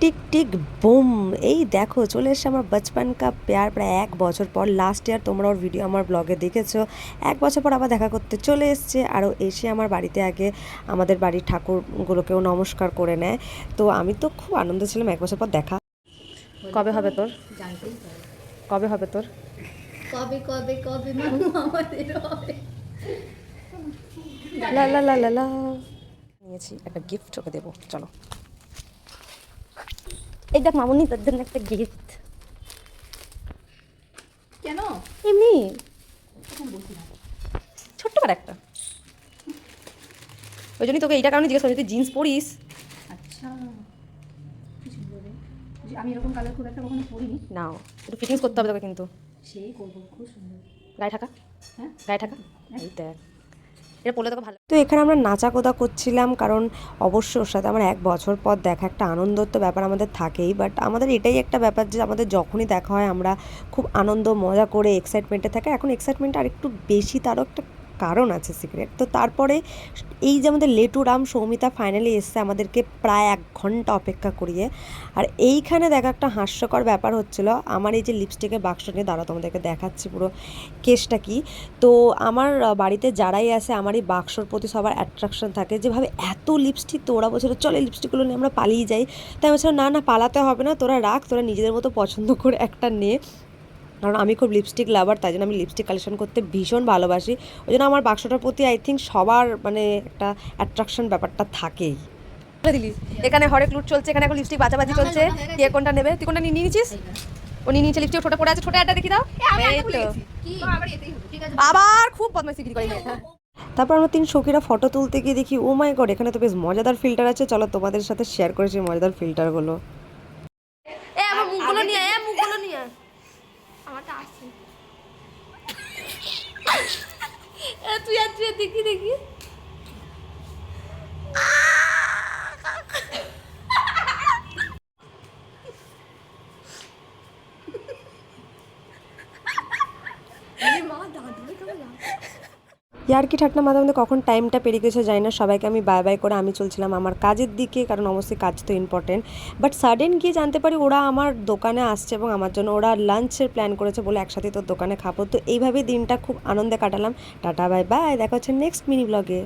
Tick tick broom, এই দেখো চলে এসছে আমার বচপন কা প্যার প্রায় 1 বছর পর। লাস্ট ইয়ার তোমরা ওর ভিডিও আমার ব্লগে দেখেছো। 1 বছর পর আবার দেখা করতে চলে এসছে, আরও এসে আমার বাড়িতে আগে আমাদের বাড়ির ঠাকুরগুলোকেও নমস্কার করে নেয়। তো আমি তো খুব আনন্দ ছিলাম 1 বছর পর দেখা। কবে হবে তোর? জানতেই পারে কবে হবে তোর? কবে কবে কবে মামু আমাদের হবে। লা লা লা লা লা। নিয়েছি একটা গিফট, ওকে দেবো, চলো। এই দেখ মামুনি, তোর জন্য একটা গিফট। কেন এমনি বলছি না ছোট্ট করে একটা, ওই জন্যই তোকে এইটা কারণে জিজ্ঞেস করছি, তুই জিন্স পরিস। আচ্ছা কি সুন্দর রে। আমি এরকম কালার খুব একটা কখনো পরিনি। নাও, একটু ফিটিংস করতে হবে তোকে কিন্তু। সেই করবো, খুব সুন্দর। গায়ে ঠাকা, হ্যাঁ গায়ে ঠাকা, এই দেখ এটা পড়লে তোকে ভালো। তো এখানে আমরা নাচাকোদা করছিলাম, কারণ অবশ্যই ওর সাথে আমার 1 বছর পর দেখা, একটা আনন্দর তো ব্যাপার আমাদের থাকেই। বাট আমাদের এটাই একটা ব্যাপার যে আমাদের যখনই দেখা হয় আমরা খুব আনন্দ মজা করে এক্সাইটমেন্টে থাকি। এখন এক্সাইটমেন্ট আর একটু বেশি, তারও একটা কারণ আছে সিক্রেট। তো তারপরে এই যে আমাদের লেটু রাম সৌমিতা ফাইনালি এসছে আমাদেরকে প্রায় 1 ঘন্টা অপেক্ষা করিয়ে। আর এইখানে দেখা একটা হাস্যকর ব্যাপার হচ্ছিল, আমার এই যে লিপস্টিকের বাক্স নিয়ে, দাঁড়াও তোমাদেরকে দেখাচ্ছি পুরো কেসটা কি। তো আমার বাড়িতে যারাই আসে আমার এই বাক্সর প্রতি সবার অ্যাট্রাকশন থাকে, যেভাবে এত লিপস্টিক, তো ওরা বলছিল চল এই লিপস্টিকগুলো নিয়ে আমরা পালিয়ে যাই। তাই আমি বলছিলাম না না, পালাতে হবে না, তোরা রাখ, তোরা নিজেদের মতো পছন্দ করে একটা নে। কারণ আমি খুব লিপস্টিক লাভার, তাই জন্য আমি লিপস্টিক কালেকশন করতে ভীষণ ভালোবাসি। ওই জন্য আমার বাক্সটার প্রতি আই থিঙ্ক সবার মানে একটা অ্যাট্রাকশন ব্যাপারটা থাকেই। দিলি এখানে হরেক লুট চলছে, এখানে এখন লিপস্টিক বাজাবাজি চলছে, কে কোনটা নেবে। তুই কোনটা নিয়ে নিয়েছিস? ও নিয়ে নিয়েছে লিপস্টিক, ছোট পড়ে আছে, ছোট একটা দেখি দাও। এই তো আবার খুব বদমাইশি করে মেয়েটা। তারপর আমরা 3 সখীরা ফটো তুলতে গিয়ে দেখি ও মাই গড, এখানে তো বেশ মজাদার ফিল্টার আছে। চলো তোমাদের সাথে শেয়ার করেছি মজাদার ফিল্টারগুলো। এ আমার মুখগুলো নিয়ে, মুখগুলো নিয়ে আমারটা আছে। তুই আর তুই দেখি দেখি। ইয়ার কি ঠাট্টা মাঝে মধ্যে কখন টাইমটা পেরিয়ে গেছে জানি না। সবাইকে আমি বাই বাই করে আমি চলছিলাম আমার কাজের দিকে, কারণ অবশ্যই কাজ তো ইম্পর্টেন্ট। বাট সাডেন গিয়ে জানতে পারি ওরা আমার দোকানে আসছে এবং আমার জন্য ওরা লাঞ্চের প্ল্যান করেছে, বলে একসাথে তোর দোকানে খাবো। তো এইভাবেই দিনটা খুব আনন্দে কাটালাম। টাটা বাই বাই, দেখা হচ্ছে নেক্সট মিনি ব্লগে।